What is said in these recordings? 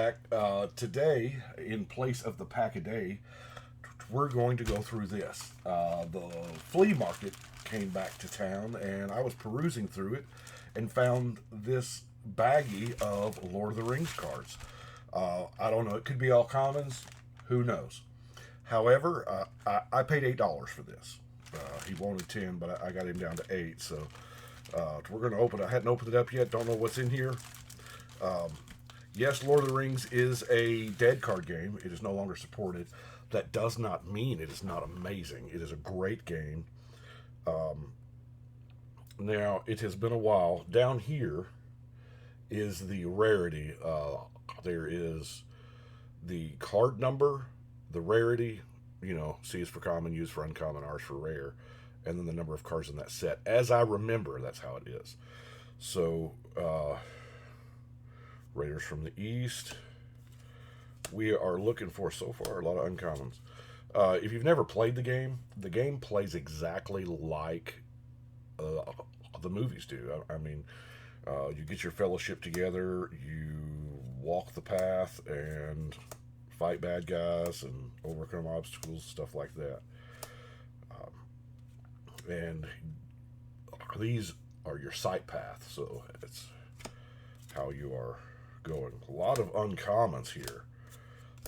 back. Today, in place of the pack a day, we're going to go through this. The flea market came back to town, and I was perusing through it and found this baggie of Lord of the Rings cards. I don't know, it could be all commons, who knows. However, I paid $8 for this. He wanted 10, but I got him down to 8, so we're going to open it. I hadn't opened it up yet, don't know what's in here. Yes, Lord of the Rings is a dead card game. It is no longer supported. That does not mean it is not amazing. It is a great game. Now, it has been a while. Down here is the rarity. There is the card number, the rarity, C is for common, U is for uncommon, R is for rare, and then the number of cards in that set. As I remember, that's how it is. So, Raiders from the East. We are looking for, so far, a lot of uncommons. If you've never played the game plays exactly like the movies do. I mean, you get your fellowship together, you walk the path, and fight bad guys and overcome obstacles, stuff like that. And these are your sight paths, so it's how you are going. A lot of uncommons here.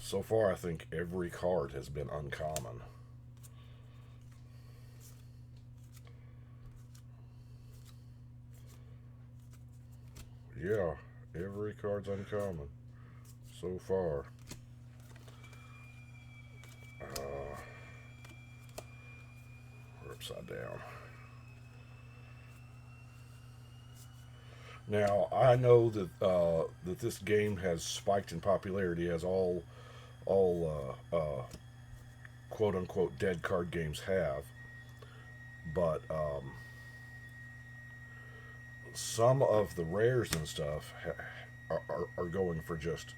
So far, I think every card has been uncommon. Yeah, every card's uncommon so far. We're upside down. Now I know that this game has spiked in popularity, as all quote unquote dead card games have, but some of the rares and stuff are going for just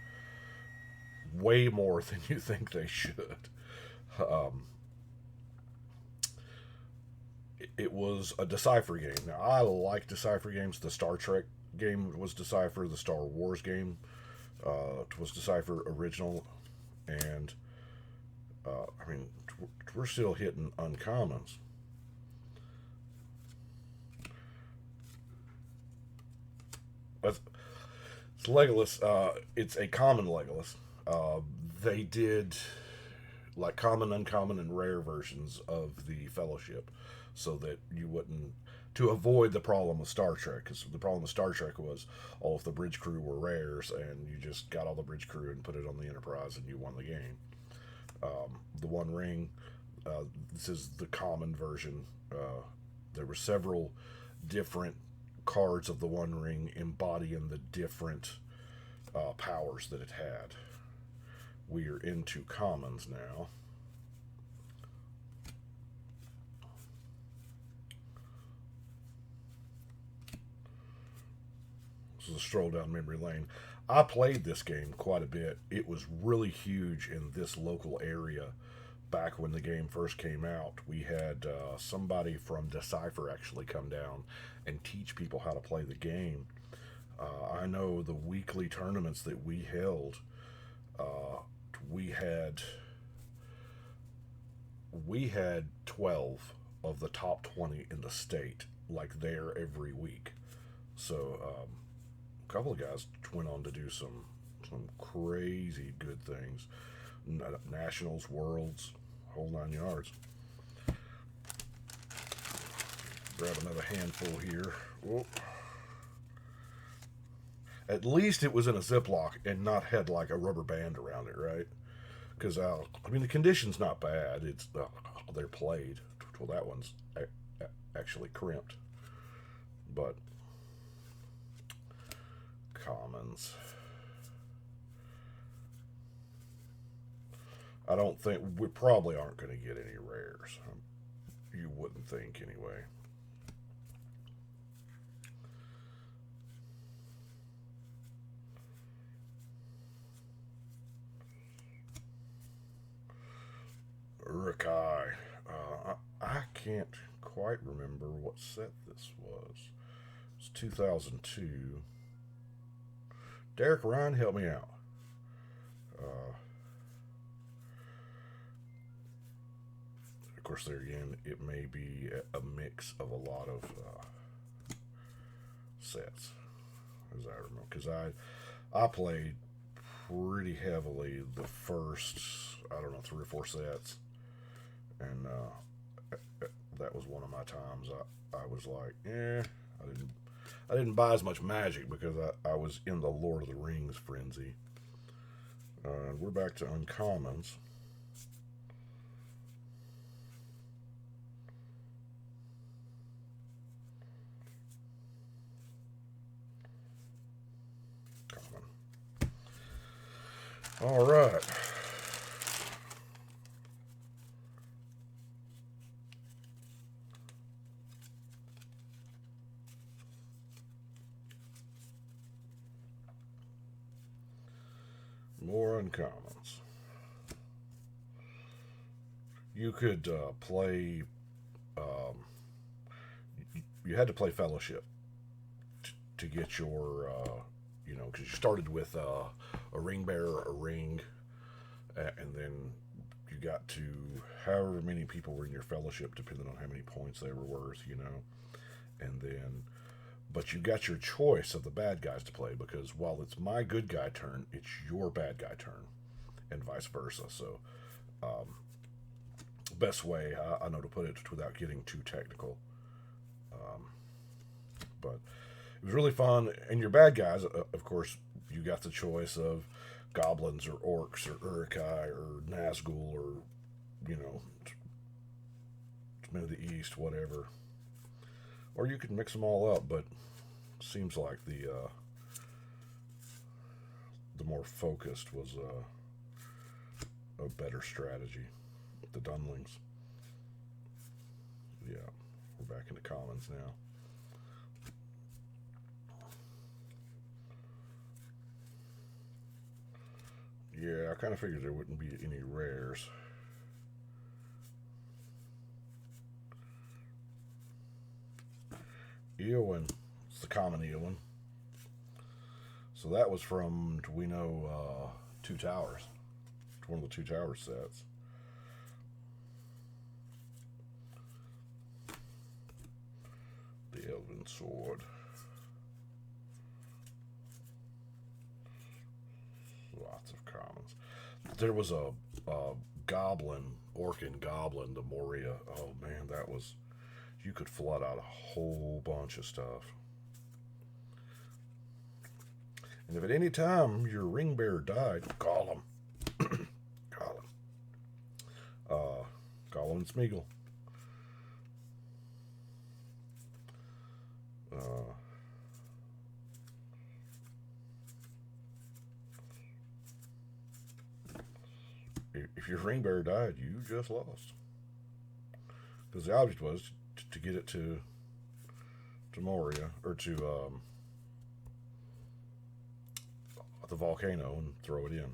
way more than you think they should. Um, it was a Decipher game. Now, I like Decipher games. The Star Trek game was Decipher. The Star Wars game was Decipher original. And, I mean, we're still hitting uncommons. It's Legolas. It's a common Legolas. Uh, they did like common, uncommon, and rare versions of the Fellowship, so that you wouldn't, to avoid the problem with Star Trek. Because the problem with Star Trek was all of the bridge crew were rares, and you just got all the bridge crew and put it on the Enterprise, and you won the game. The One Ring. This is the common version. There were several different cards of the One Ring embodying the different powers that it had. We are into commons now. This is a stroll down memory lane. I played this game quite a bit. It was really huge in this local area back when the game first came out. We had somebody from Decipher actually come down and teach people how to play the game. I know the weekly tournaments that we held, uh, we had we had 12 of the top 20 in the state, like, there every week. So a couple of guys went on to do some crazy good things. Nationals, worlds, whole 9 yards. Grab another handful here. Whoa. At least it was in a Ziploc and not had like a rubber band around it, right? Because I mean, the condition's not bad. It's they're played. Well, that one's actually crimped, but commons. I don't think we probably aren't going to get any rares. You wouldn't think anyway. Urukai. I can't quite remember what set this was. It's 2002. Derek Ryan, help me out. Of course, there again, it may be a mix of a lot of sets, as I remember, because I played pretty heavily the first, I don't know, 3 or 4 sets, and that was one of my times. I was like, I didn't buy as much Magic because I was in the Lord of the Rings frenzy. We're back to uncommons. All right. More uncommons. You could play. You had to play Fellowship to get your, because you started with a ring bearer, a ring, and then you got to however many people were in your fellowship, depending on how many points they were worth, and then, but you got your choice of the bad guys to play, because while it's my good guy turn, it's your bad guy turn, and vice versa. So, best way I know to put it without getting too technical, but it was really fun. And your bad guys, of course, you got the choice of goblins or orcs or urukai or Nazgul or, Men of the East, whatever. Or you could mix them all up, but seems like the more focused was a better strategy. The Dunlings. Yeah, we're back into commons now. Yeah, I kind of figured there wouldn't be any rares. Eowyn. It's the common Eowyn. So that was from, do we know, Two Towers. It's one of the Two Towers sets. The Elven Sword. Lots of commons. There was a goblin, Orcan goblin, the Moria. Oh man, that was, you could flood out a whole bunch of stuff. And if at any time your ring bearer died, call him. Call him. Call him Smeagol. If your ring bearer died, you just lost. Because the object was to get it to Moria, or to the volcano and throw it in.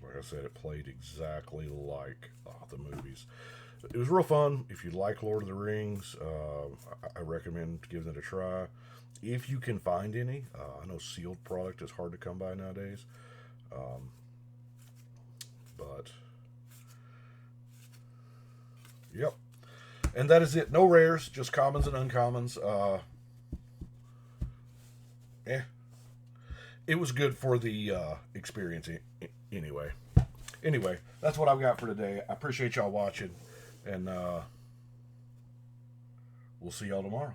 Like I said, it played exactly like the movies. It was real fun. If you like Lord of the Rings, I recommend giving it a try. If you can find any. I know sealed product is hard to come by nowadays. But, yep. And that is it. No rares, just commons and uncommons. It was good for the experience anyway. Anyway, that's what I've got for today. I appreciate y'all watching, and we'll see y'all tomorrow.